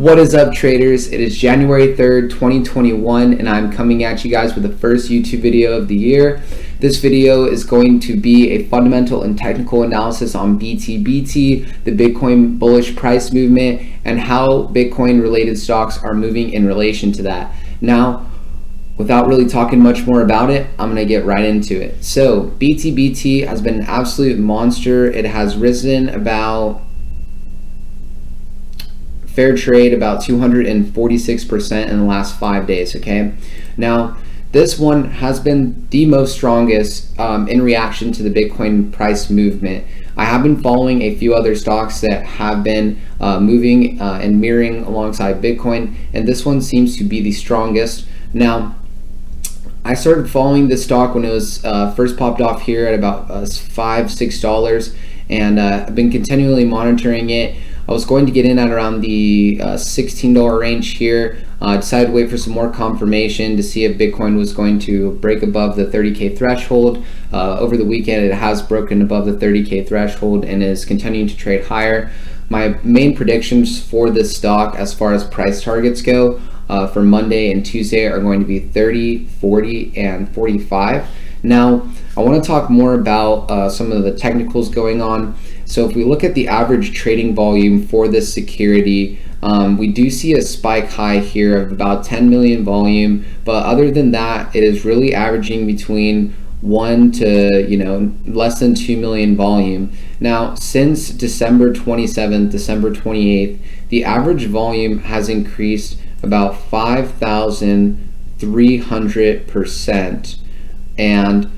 What is up, traders? It is January 3rd, 2021, and I'm coming at you guys with the first YouTube video of the year. This video is going to be a fundamental and technical analysis on BTBT, the Bitcoin bullish price movement, and how Bitcoin related stocks are moving in relation to that. Now, without really talking much more about it, I'm going to get right into it. So, BTBT has been an absolute monster. It has risen about fair trade about 246% in the last 5 days. Okay, now this one has been the most strongest in reaction to the Bitcoin price movement. I have been following a few other stocks that have been moving and mirroring alongside Bitcoin, and this one seems to be the strongest. Now, I started following this stock when it was first popped off here at about $5-6, and I've been continually monitoring it. I was going to get in at around the $16 range here. I decided to wait for some more confirmation to see if Bitcoin was going to break above the 30K threshold. Over the weekend, it has broken above the 30K threshold and is continuing to trade higher. My main predictions for this stock as far as price targets go for Monday and Tuesday are going to be 30, 40, and 45. Now, I want to talk more about some of the technicals going on. So if we look at the average trading volume for this security, we do see a spike high here of about 10 million volume, but other than that, it is really averaging between 1 to less than 2 million volume. Now, since December 27th, December 28th, the average volume has increased about 5,300%. And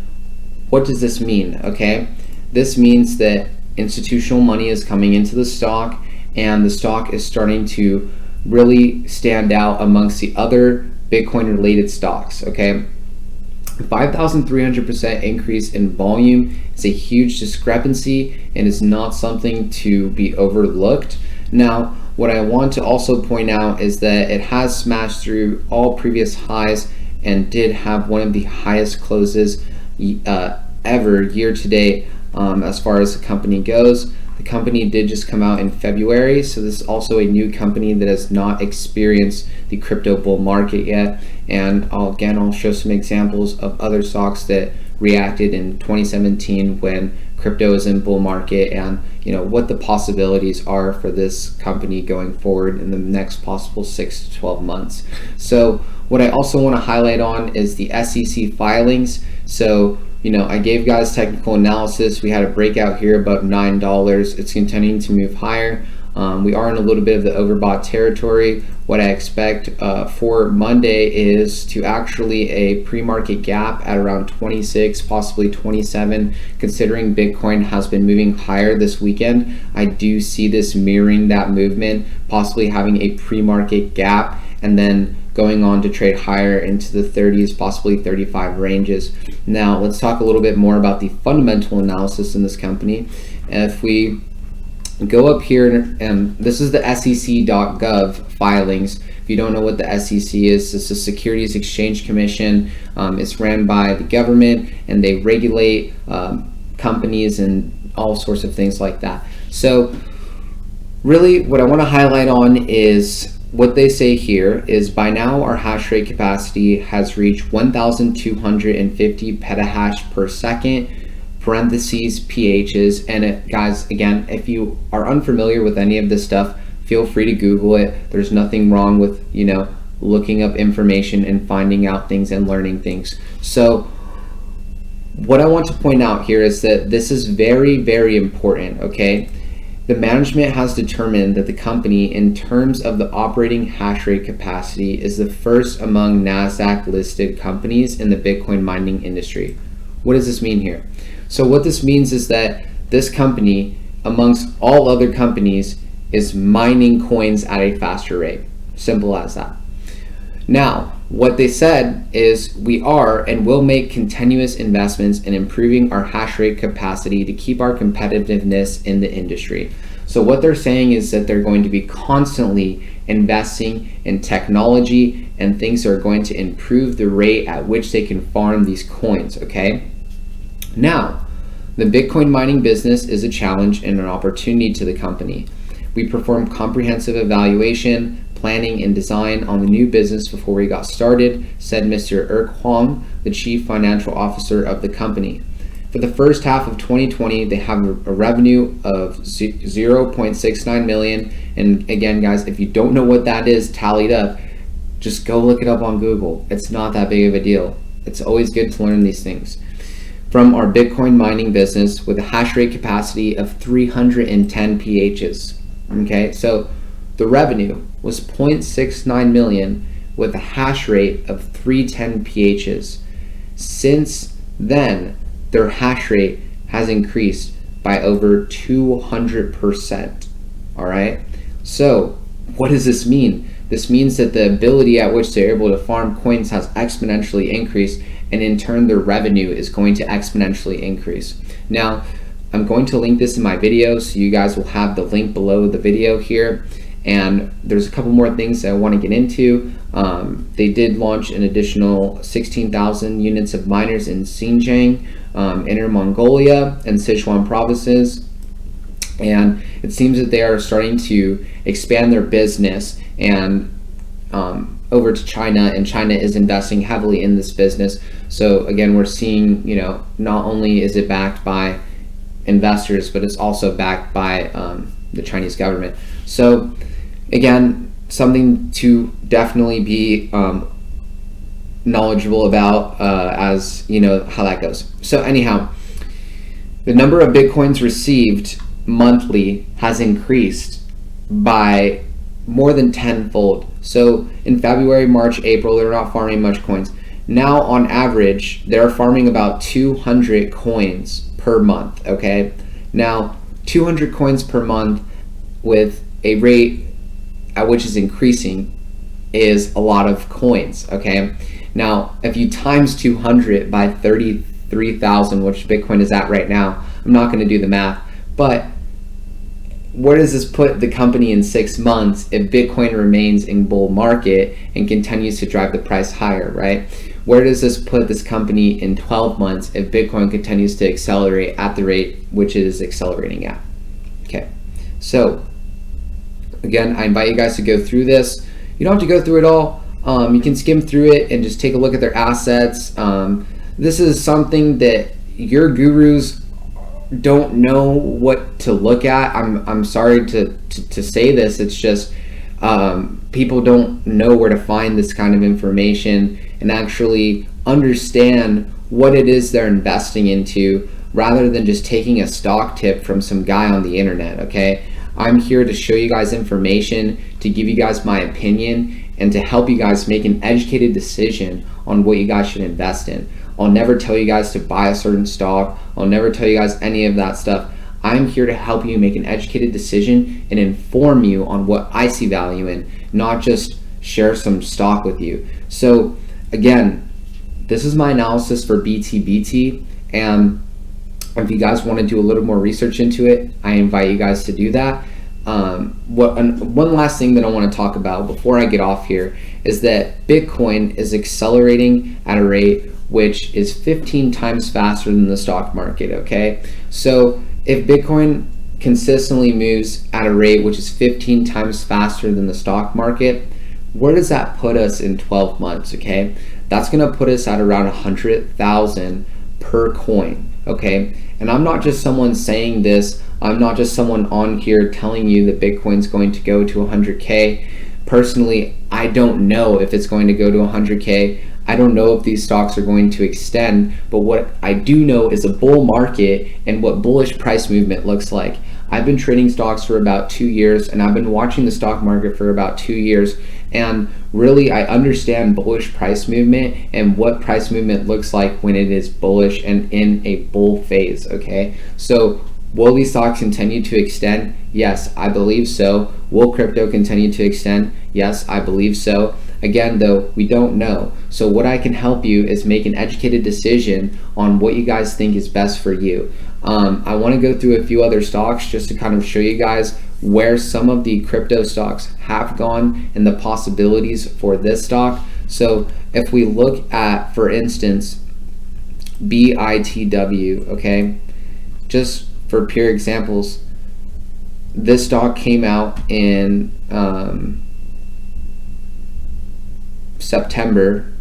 what does this mean? Okay, this means that institutional money is coming into the stock, and the stock is starting to really stand out amongst the other Bitcoin related stocks. Okay, 5,300% increase in volume is a huge discrepancy and is not something to be overlooked. Now, what I want to also point out is that it has smashed through all previous highs and did have one of the highest closes ever year to date. As far as the company goes, the company did just come out in February, so this is also a new company that has not experienced the crypto bull market yet. And I'll show some examples of other stocks that reacted in 2017 when crypto is in bull market, and what the possibilities are for this company going forward in the next possible 6 to 12 months. So what I also want to highlight on is the SEC filings. So I gave guys technical analysis. We had a breakout here above $9. It's continuing to move higher. We are in a little bit of the overbought territory. What I expect for Monday is to actually a pre-market gap at around 26, possibly 27. Considering Bitcoin has been moving higher this weekend, I do see this mirroring that movement, possibly having a pre-market gap and then going on to trade higher into the 30s, possibly 35 ranges. Now, let's talk a little bit more about the fundamental analysis in this company. If we go up here, and this is the SEC.gov filings. If you don't know what the SEC is, it's the Securities Exchange Commission. It's ran by the government, and they regulate companies and all sorts of things like that. So really what I want to highlight on is what they say here is by now our hash rate capacity has reached 1,250 petahash per second, parentheses PHs. And guys, again, if you are unfamiliar with any of this stuff, feel free to Google it. There's nothing wrong with looking up information and finding out things and learning things. So what I want to point out here is that this is very, very important. Okay, the management has determined that the company, in terms of the operating hash rate capacity, is the first among NASDAQ listed companies in the Bitcoin mining industry. What does this mean here? So what this means is that this company, amongst all other companies, is mining coins at a faster rate. Simple as that. Now, what they said is we are and will make continuous investments in improving our hash rate capacity to keep our competitiveness in the industry. So what they're saying is that they're going to be constantly investing in technology and things that are going to improve the rate at which they can farm these coins. Okay, now the Bitcoin mining business is a challenge and an opportunity to the company. We perform comprehensive evaluation, planning and design on the new business before we got started, said Mr. Huang, the chief financial officer of the company. For the first half of 2020, they have a revenue of 0.69 million. And again, guys, if you don't know what that is tallied up, just go look it up on Google. It's not that big of a deal. It's always good to learn these things. From our Bitcoin mining business with a hash rate capacity of 310 PHs. Okay, so the revenue was 0.69 million with a hash rate of 310 PHs. Since then, their hash rate has increased by over 200%. All right, so what does this mean? This means that the ability at which they're able to farm coins has exponentially increased, and in turn their revenue is going to exponentially increase. Now, I'm going to link this in my video, so you guys will have the link below the video here. And there's a couple more things that I want to get into. They did launch an additional 16,000 units of miners in Xinjiang, Inner Mongolia, and Sichuan provinces. And it seems that they are starting to expand their business and over to China, and China is investing heavily in this business. So again, we're seeing, not only is it backed by investors, but it's also backed by the Chinese government. So again, something to definitely be knowledgeable about as you know how that goes. So anyhow, the number of Bitcoins received monthly has increased by more than tenfold. So in February, March, April, they're not farming much coins. Now on average, they're farming about 200 coins per month, okay? Now, 200 coins per month with a rate at which is increasing is a lot of coins, okay? Now, if you times 200 by 33,000, which Bitcoin is at right now, I'm not gonna do the math, but where does this put the company in 6 months if Bitcoin remains in bull market and continues to drive the price higher, right? Where does this put this company in 12 months if Bitcoin continues to accelerate at the rate which it is accelerating at? Okay, so again, I invite you guys to go through this. You don't have to go through it all. You can skim through it and just take a look at their assets. This is something that your gurus don't know what to look at. I'm sorry to say this. It's just people don't know where to find this kind of information and actually understand what it is they're investing into, rather than just taking a stock tip from some guy on the internet. Okay, I'm here to show you guys information, to give you guys my opinion, and to help you guys make an educated decision on what you guys should invest in. I'll never tell you guys to buy a certain stock. I'll never tell you guys any of that stuff. I'm here to help you make an educated decision and inform you on what I see value in, not just share some stock with you. So again, this is my analysis for BTBT, and if you guys want to do a little more research into it, I invite you guys to do that. One last thing that I want to talk about before I get off here is that Bitcoin is accelerating at a rate which is 15 times faster than the stock market, okay? So if Bitcoin consistently moves at a rate which is 15 times faster than the stock market, where does that put us in 12 months, okay? That's gonna put us at around 100,000 per coin, okay? And I'm not just someone saying this, I'm not just someone on here telling you that Bitcoin's going to go to 100K. Personally, I don't know if it's going to go to 100K. I don't know if these stocks are going to extend, but what I do know is a bull market and what bullish price movement looks like. I've been trading stocks for about 2 years, and I've been watching the stock market for about 2 years, and really I understand bullish price movement and what price movement looks like when it is bullish and in a bull phase, okay? So will these stocks continue to extend? Yes, I believe so. Will crypto continue to extend? Yes, I believe so. Again, though, we don't know. So what I can help you is make an educated decision on what you guys think is best for you. I want to go through a few other stocks just to kind of show you guys where some of the crypto stocks have gone and the possibilities for this stock. So if we look at, for instance, BITW, okay, just for pure examples, this stock came out in September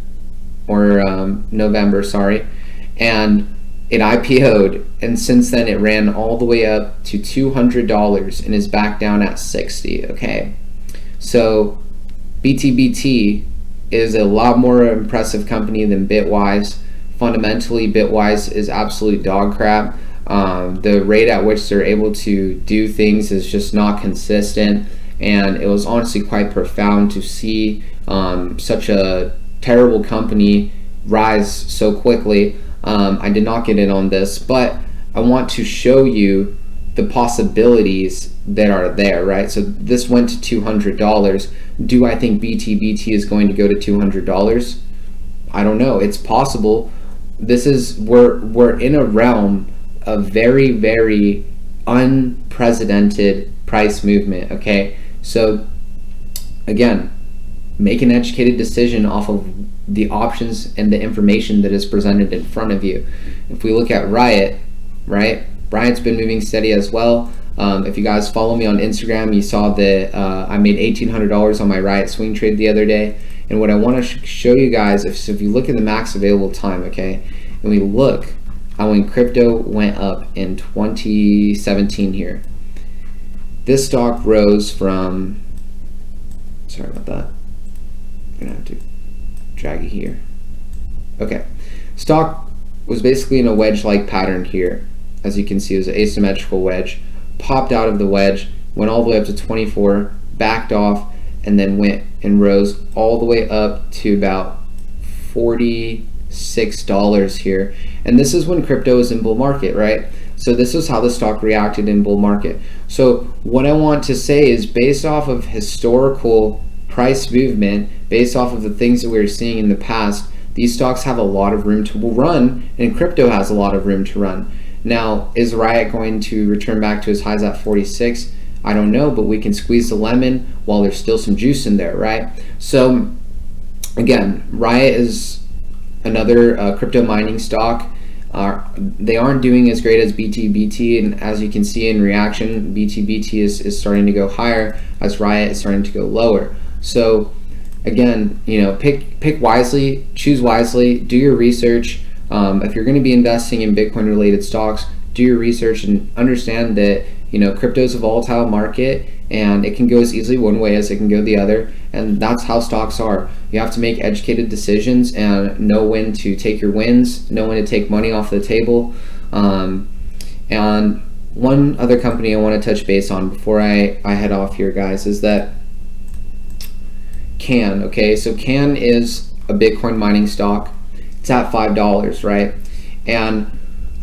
or November, sorry, and it IPO'd, and since then it ran all the way up to $200 and is back down at 60. Okay, so BTBT is a lot more impressive company than Bitwise. Fundamentally, Bitwise is absolute dog crap. The rate at which they're able to do things is just not consistent, and it was honestly quite profound to see such a terrible company rise so quickly. I did not get in on this, but I want to show you the possibilities that are there, right? So this went to $200. Do I think BTBT is going to go to $200? I don't know. It's possible. We're in a realm of very, very unprecedented price movement, okay? So again, make an educated decision off of the options and the information that is presented in front of you. If we look at Riot, right? Riot's been moving steady as well. If you guys follow me on Instagram, you saw that I made $1,800 on my Riot swing trade the other day. And what I want to show you guys, if you look at the max available time, okay, and we look at when crypto went up in 2017 here, this stock rose from, sorry about that, I'm gonna have to drag it here. Okay, stock was basically in a wedge-like pattern here. As you can see, it was an asymmetrical wedge, popped out of the wedge, went all the way up to 24, backed off, and then went and rose all the way up to about $46 here. And this is when crypto is in bull market, right? So this is how the stock reacted in bull market. So what I want to say is, based off of historical price movement, based off of the things that we were seeing in the past, these stocks have a lot of room to run, and crypto has a lot of room to run. Now, is Riot going to return back to its highs at 46? I don't know, but we can squeeze the lemon while there's still some juice in there, right? So again, Riot is another crypto mining stock. They aren't doing as great as BTBT, and as you can see in reaction, BTBT is starting to go higher as Riot is starting to go lower. So again, pick wisely, choose wisely, do your research. If you're going to be investing in Bitcoin related stocks, do your research and understand that crypto is a volatile market, and it can go as easily one way as it can go the other, and that's how stocks are. You have to make educated decisions and know when to take your wins, know when to take money off the table. And one other company I want to touch base on before I head off here, guys, is that Can. Okay, so Can is a Bitcoin mining stock. It's at $5, right? And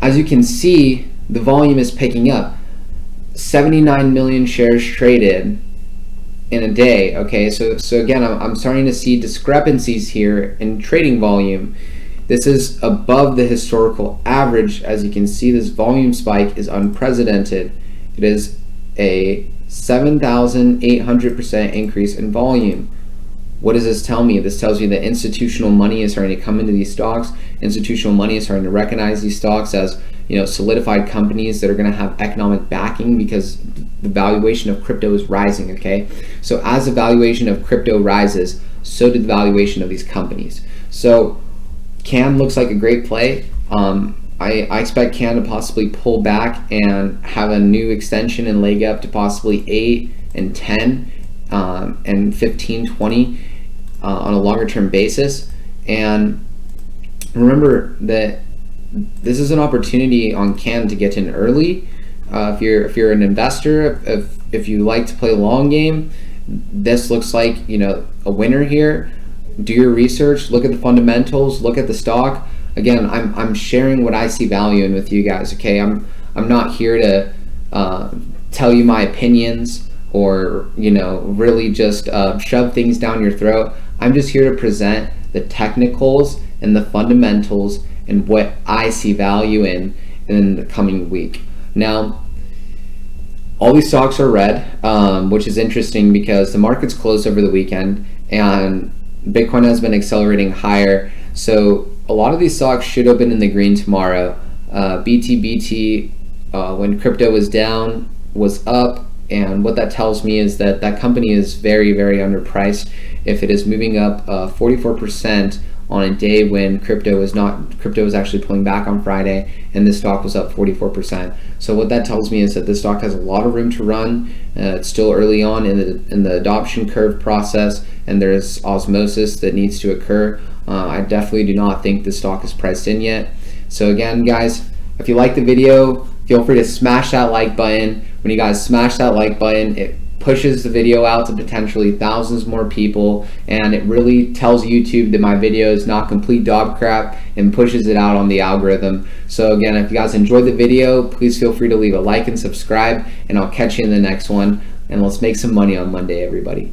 as you can see, the volume is picking up. 79 million shares traded in a day. Okay, so again, I'm starting to see discrepancies here in trading volume. This is above the historical average. As you can see, this volume spike is unprecedented. It is a 7,800% increase in volume. What does this tell me? This tells you that institutional money is starting to come into these stocks. Institutional money is starting to recognize these stocks as solidified companies that are going to have economic backing, because the valuation of crypto is rising. Okay, so as the valuation of crypto rises, so did the valuation of these companies. So Can looks like a great play. I expect Can to possibly pull back and have a new extension and leg up to possibly 8 and 10 and 15, 20 on a longer term basis. And remember that this is an opportunity on Can to get in early. If you're an investor, if you like to play a long game, this looks like a winner here. Do your research, look at the fundamentals, look at the stock. Again, I'm sharing what I see value in with you guys. Okay, I'm not here to tell you my opinions or really just shove things down your throat. I'm just here to present the technicals and the fundamentals and what I see value in the coming week. Now, all these stocks are red, which is interesting because the market's closed over the weekend and Bitcoin has been accelerating higher. So a lot of these stocks should open in the green tomorrow. BTBT, when crypto was down, was up. And what that tells me is that that company is very, very underpriced. if it is moving up 44% on a day when crypto was actually pulling back on Friday, and this stock was up 44%. So what that tells me is that this stock has a lot of room to run. It's still early on in the adoption curve process, and there's osmosis that needs to occur. I definitely do not think this stock is priced in yet. So again, guys, if you like the video, feel free to smash that like button. When you guys smash that like button, it pushes the video out to potentially thousands more people, and it really tells YouTube that my video is not complete dog crap and pushes it out on the algorithm. So again, if you guys enjoyed the video, please feel free to leave a like and subscribe, and I'll catch you in the next one, and let's make some money on Monday, everybody.